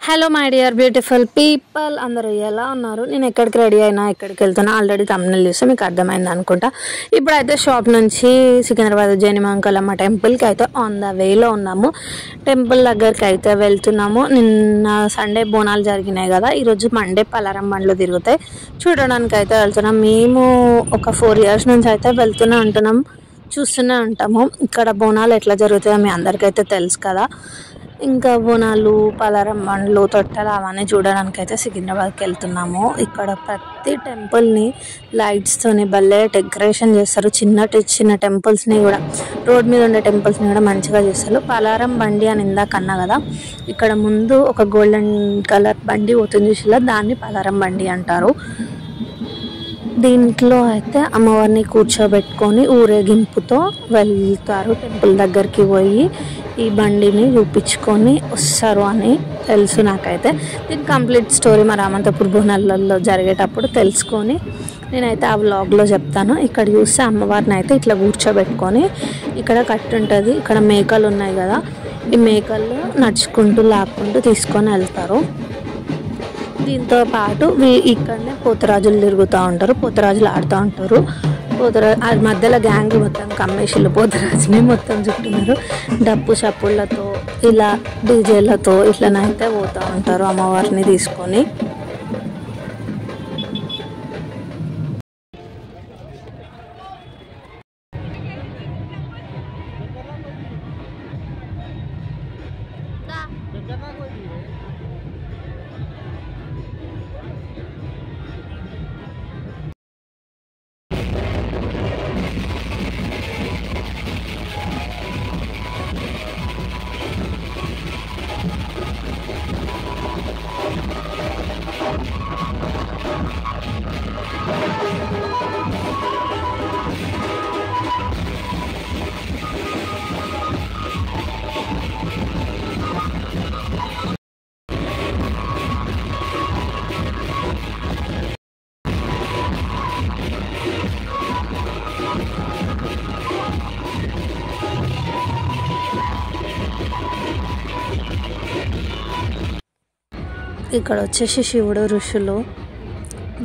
Hello my dear beautiful people, అందరూ ఎలా ఉన్నారు? నేను ఎక్కడికి రెడీ అయినా ఎక్కడికి వెళ్తున్నా ఆల్రెడీ తమిళ చూస్తే మీకు అర్థమైంది అనుకుంటా. ఇప్పుడైతే షాప్ నుంచి సికింద్రాబాద్ జేనిమంకలమ్మ టెంపుల్కి అయితే ఆన్ ద వేలో ఉన్నాము. టెంపుల్ దగ్గరికి అయితే వెళ్తున్నాము. నిన్న సండే బోనాలు జరిగినాయి కదా, ఈరోజు మండే పలారం బండ్లు తిరుగుతాయి, చూడడానికి అయితే వెళ్తున్నాం. మేము ఒక 4 years నుంచి అయితే వెళ్తూనే ఉంటున్నాం, చూస్తూనే ఉంటాము. ఇక్కడ బోనాలు ఎట్లా జరుగుతాయో మీ అందరికైతే తెలుసు కదా. ఇంకా బోనాలు, పలారం బండ్లు, తొట్టెలు అవన్నీ చూడడానికి అయితే సికింద్రాబాద్కి వెళ్తున్నాము. ఇక్కడ ప్రతి టెంపుల్ని లైట్స్తోని భలే డెకరేషన్ చేస్తారు. చిన్న టెంపుల్స్ని కూడా, రోడ్ మీద ఉండే టెంపుల్స్ని కూడా మంచిగా చేస్తారు. పలారం బండి అని ఇందాక అన్నా కదా, ఇక్కడ ముందు ఒక గోల్డెన్ కలర్ బండి పోతుంది చూసిలా, దాన్ని పలారం బండి అంటారు. దీంట్లో అయితే అమ్మవారిని కూర్చోబెట్టుకొని ఊరేగింపుతో వెళ్తారు. టెంపుల్ దగ్గరికి పోయి ఈ బండిని చూపించుకొని వస్తారు అని తెలుసు నాకైతే. దీని కంప్లీట్ స్టోరీ మా రామంతపూర్ బోనాలలో జరిగేటప్పుడు తెలుసుకొని నేనైతే ఆ వ్లాగ్లో చెప్తాను. ఇక్కడ చూస్తే అమ్మవారిని అయితే ఇట్లా కూర్చోబెట్టుకొని ఇక్కడ కట్టి ఉంటుంది. ఇక్కడ మేకలు ఉన్నాయి కదా, ఈ మేకలు నడుచుకుంటూ లాక్కుంటూ తీసుకొని వెళ్తారు. దీంతో పాటు ఇక్కడనే పోతరాజులు తిరుగుతూ ఉంటారు, పోతరాజులు ఆడుతూ ఉంటారు. అది మధ్యలో గ్యాంగ్ మొత్తం కమ్మేషిళ్ళు పోతరాజుని మొత్తం చుట్టున్నారు. డప్పు చప్పుళ్ళతో ఇలా డీజేలతో ఇట్లనైతే పోతూ ఉంటారు అమ్మవారిని తీసుకొని. ఇక్కడ వచ్చేసి శివుడు ఋషులు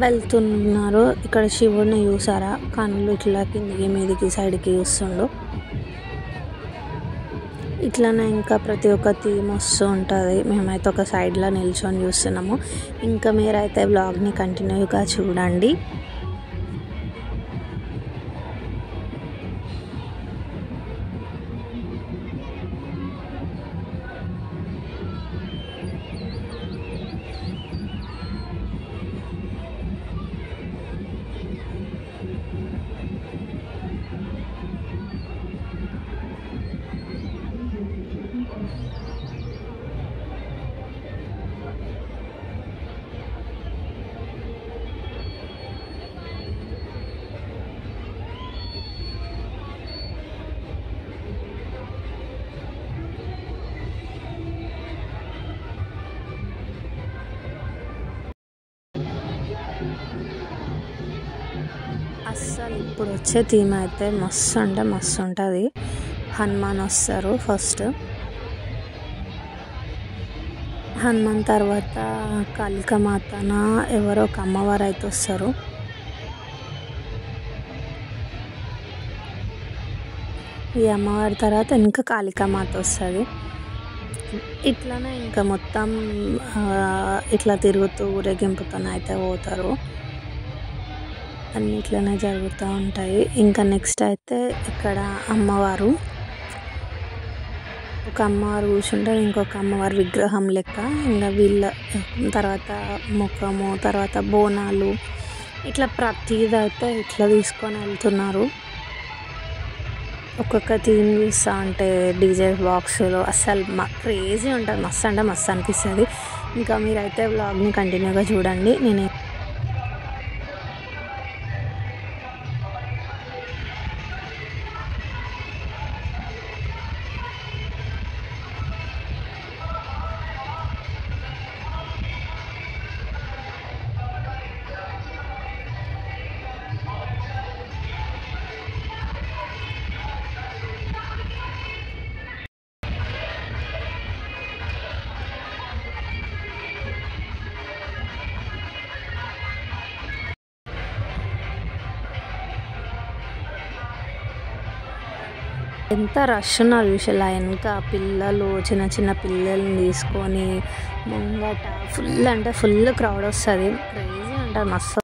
వెళ్తున్నారు. ఇక్కడ శివుడిని చూసారా, కళ్ళు ఇట్లా కిందికి మీదికి సైడ్కి చూస్తుండు. ఇట్లానే ఇంకా ప్రతి ఒక్క థీమ్ వస్తూ ఉంటుంది. మేమైతే ఒక సైడ్లో నిల్చొని చూస్తున్నాము. ఇంకా మీరైతే వ్లాగ్ని కంటిన్యూగా చూడండి. అస్సలు ఇప్పుడు వచ్చే థీమ్ అయితే మస్తు అంటే మస్తు ఉంటుంది. హనుమాన్ వస్తారు ఫస్ట్, హనుమాన్ తర్వాత కాళికామాతన ఎవరో ఒక అమ్మవారు అయితే వస్తారు. ఈ అమ్మవారి తర్వాత ఇంకా కాళికామాత వస్తుంది. ఇట్లానే ఇంకా మొత్తం ఇట్లా తిరుగుతూ ఊరేగింపుతో అయితే పోతారు. అన్నిట్లనే జరుగుతూ ఉంటాయి. ఇంకా నెక్స్ట్ అయితే ఇక్కడ అమ్మవారు, ఒక అమ్మవారు కూర్చుంటారు, ఇంకొక అమ్మవారి విగ్రహం లెక్క. ఇంకా వీళ్ళ తర్వాత ముఖము, తర్వాత బోనాలు, ఇట్లా ప్రతిదైతే ఇట్లా తీసుకొని వెళ్తున్నారు. ఒక్కొక్క థీమ్ చూస్తూ ఉంటే డీజే బాక్సులు అస్సలు క్రేజీ ఉంటుంది. మస్తు అంటే మస్తు అనిపిస్తుంది. ఇంకా మీరైతే వ్లాగ్ని కంటిన్యూగా చూడండి. నేను ఎంత రష్ ఉన్నారు చూసారా వెనక పిల్లలు, చిన్న చిన్న పిల్లల్ని తీసుకొని ముంగట ఫుల్ అంటే ఫుల్ క్రౌడ్ వస్తుంది. క్రేజీ అంటే మస్తు.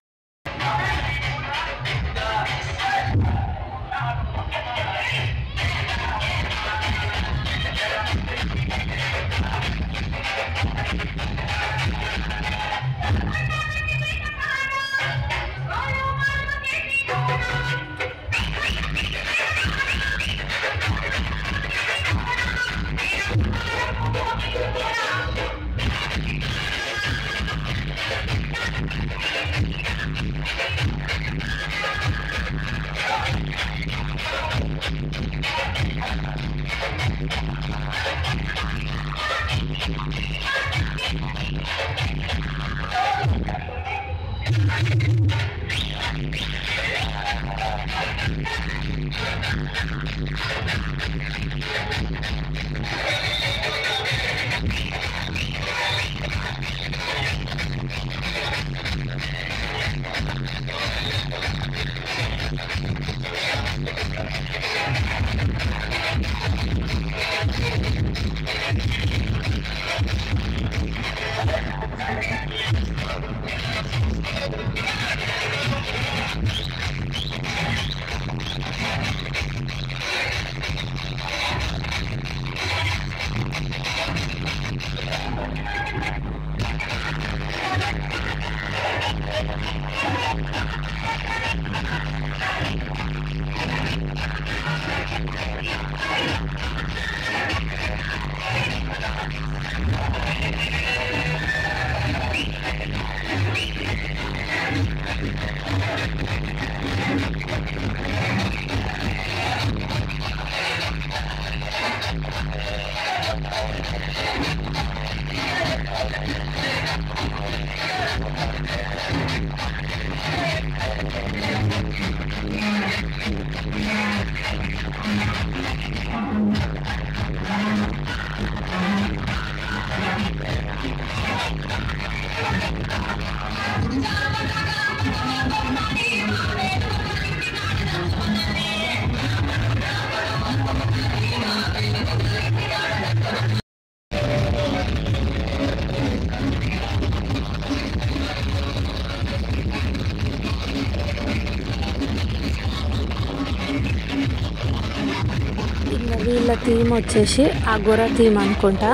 వీళ్ళ థీమ్ వచ్చేసి అఘోరా థీమ్ అనుకుంటా.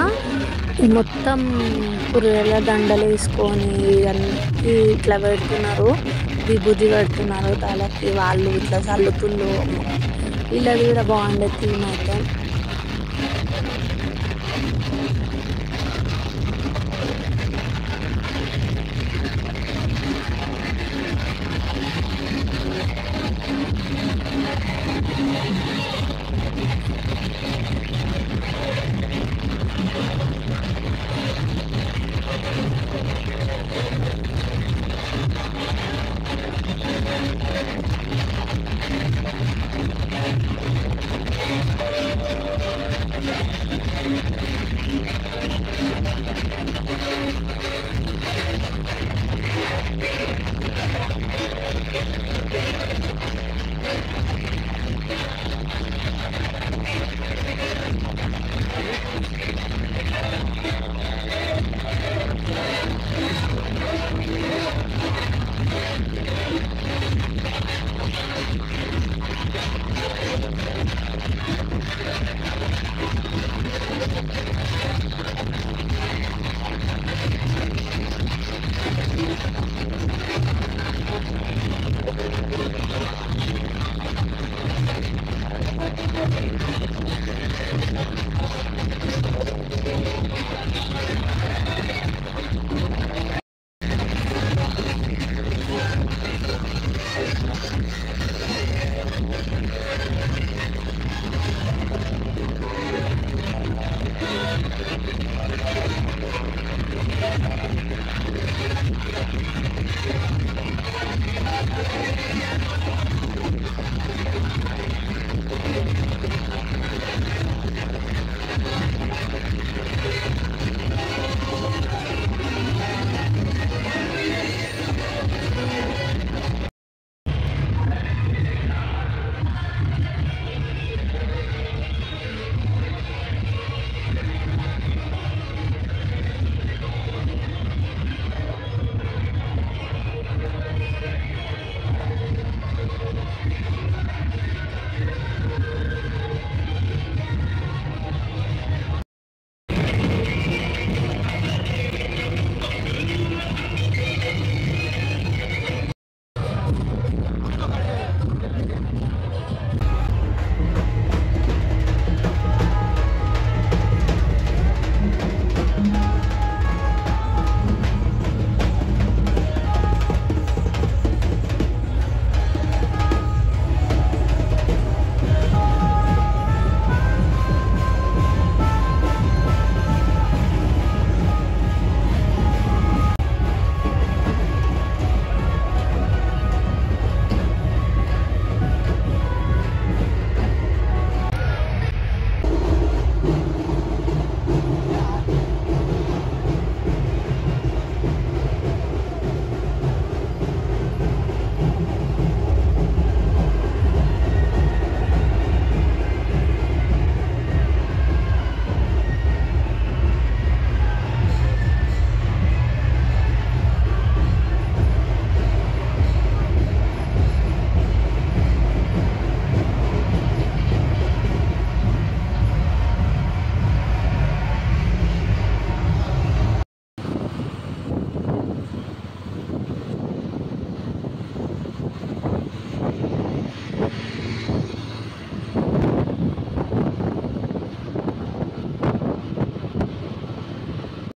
మొత్తం పుర్రెల దండలు వేసుకొని ఇట్లా పెడుతున్నారు, విభూతి పెడుతున్నారు తలకి, వాళ్ళు ఇట్లా చల్లుతుళ్ళు. వీళ్ళది కూడా బాగుండే థీమ్ అయితే.